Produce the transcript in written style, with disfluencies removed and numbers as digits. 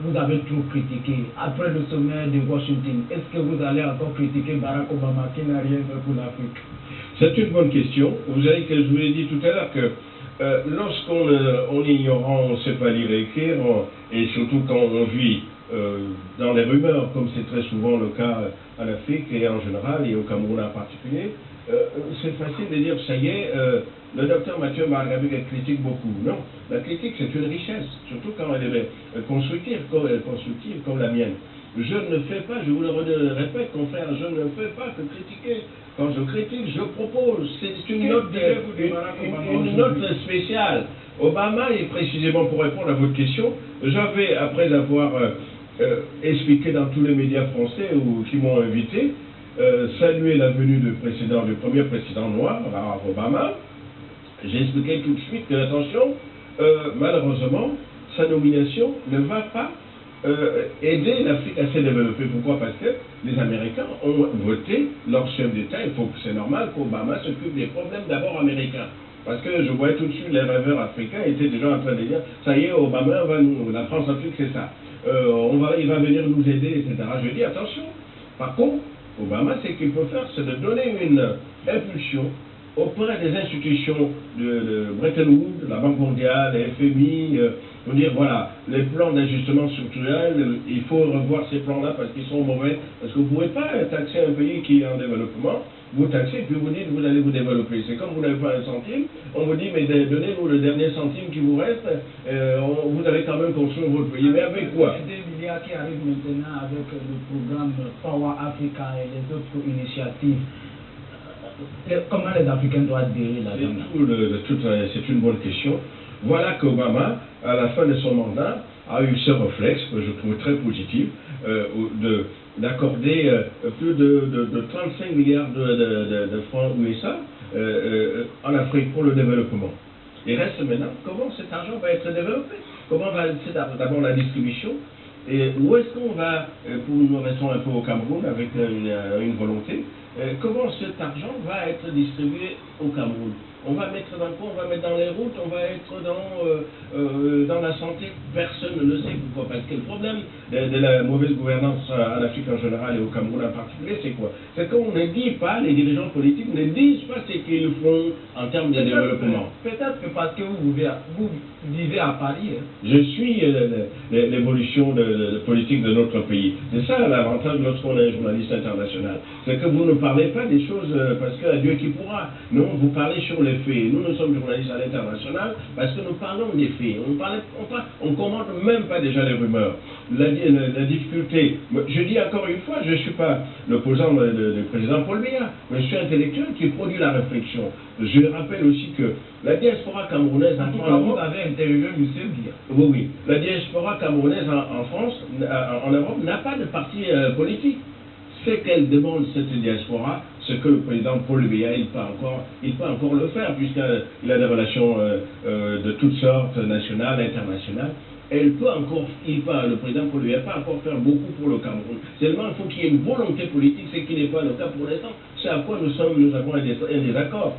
vous avez trop critiqué. Après le sommet de Washington, est-ce que vous allez encore critiquer Barack Obama qui n'a rien fait pour l'Afrique? C'est une bonne question. Vous savez que je vous l'ai dit tout à l'heure que lorsqu'on est ignorant, on ne sait pas lire et écrire, et surtout quand on vit dans les rumeurs, comme c'est très souvent le cas en Afrique et en général, et au Cameroun en particulier, c'est facile de dire, ça y est, le docteur Mathieu Margabi critique beaucoup. Non, la critique c'est une richesse, surtout quand elle est constructive comme la mienne. Je ne fais pas, je vous le répète, confrère, je ne fais pas que critiquer. Quand je critique, je propose. C'est une note spéciale. Obama, et précisément pour répondre à votre question, j'avais, après avoir expliqué dans tous les médias français qui m'ont invité, salué la venue du premier président noir, Barack Obama. J'ai expliqué tout de suite que, attention, malheureusement, sa nomination ne va pas aider l'Afrique à se développer. Pourquoi? Parce que les Américains ont voté leur chef d'État. C'est normal qu'Obama s'occupe des problèmes d'abord américains. Parce que je voyais tout de suite les rêveurs africains étaient déjà en train de dire, ça y est, Obama va la France-Afrique c'est ça. Il va venir nous aider, etc. Je dis attention. Par contre, Obama, ce qu'il peut faire, c'est de donner une impulsion auprès des institutions de Bretton Woods, la Banque mondiale, la FMI, pour dire voilà, les plans d'ajustement structurel, il faut revoir ces plans-là parce qu'ils sont mauvais. Parce que vous ne pouvez pas taxer un pays qui est en développement, vous taxez, puis vous dites vous allez vous développer. C'est comme vous n'avez pas un centime, on vous dit mais donnez-nous le dernier centime qui vous reste, vous allez quand même construire votre pays. Mais avec quoi? Les 2 milliards qui arrivent maintenant avec le programme Power Africa et les autres initiatives. Comment les Africains doivent adhérer là-dedans? C'est une bonne question. Voilà qu'Obama, à la fin de son mandat, a eu ce réflexe, que je trouve très positif, d'accorder plus de 35 milliards de francs USA en Afrique pour le développement. Il reste maintenant comment cet argent va être développé, comment va être d'abord la distribution, et où est-ce qu'on va, nous restons un peu au Cameroun avec une volonté, comment cet argent va être distribué au Cameroun? On va mettre dans quoi? On va mettre dans les routes, on va être dans la santé. Personne ne le sait. Pourquoi? Parce que le problème de la mauvaise gouvernance en Afrique en général et au Cameroun en particulier, c'est quoi? C'est qu'on ne dit pas, les dirigeants politiques ne disent pas ce qu'ils font en termes de développement. Peut-être que parce que vous vivez à Paris. Hein. Je suis l'évolution politique de notre pays. C'est ça l'avantage lorsqu'on est journaliste international. C'est que vous ne parlez pas des choses parce que Dieu qui pourra. Non, vous parlez sur les faits. Nous sommes journalistes à l'international parce que nous parlons des faits. On ne commente même pas déjà les rumeurs. La difficulté, je dis encore une fois, je ne suis pas l'opposant du président Paul Biya, mais je suis intellectuel qui produit la réflexion. Je rappelle aussi que la diaspora camerounaise en France... Vous avez interviewé M. Biya. Oui. La diaspora camerounaise en France, en Europe, n'a pas de parti politique. Ce qu'elle demande, cette diaspora, ce que le président Paul Biya, il peut encore le faire, puisqu'il a des relations de toutes sortes, nationales, internationales. Le président Paul Biya peut encore faire beaucoup pour le Cameroun. Seulement, il faut qu'il y ait une volonté politique, ce qui n'est pas le cas pour l'instant. C'est à quoi nous avons un désaccord.